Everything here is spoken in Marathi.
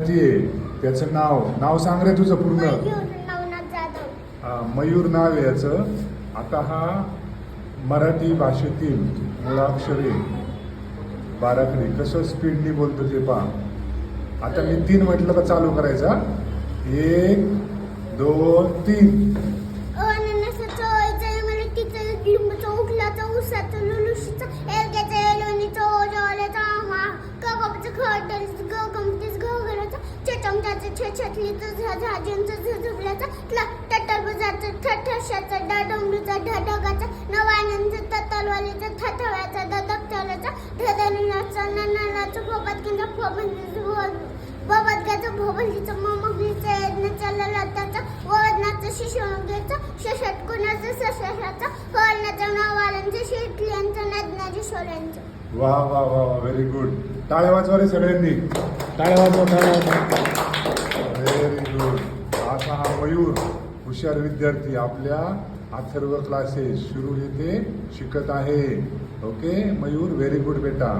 त्याचं नाव नाव सांग रे तुझं पूर्ण. मयूर नाव आहे याचं. आता हा मराठी भाषेतील मुळाक्षरे बाराखडी कसं स्पीडनी बोलतो ते पहा. आता मी 3 म्हटलं का चालू करायचा. 1 2 3. वा वा वा व्हेरी गुड. टाळ्या वाजवा रे सगळ्यांनी. टाळ्या वाजवा. Very good. असा हा मयूर हुशार विद्यार्थी आपल्या अथर्व क्लासेस सुरू येथे शिकत आहे. ओके मयूर, व्हेरी गुड बेटा.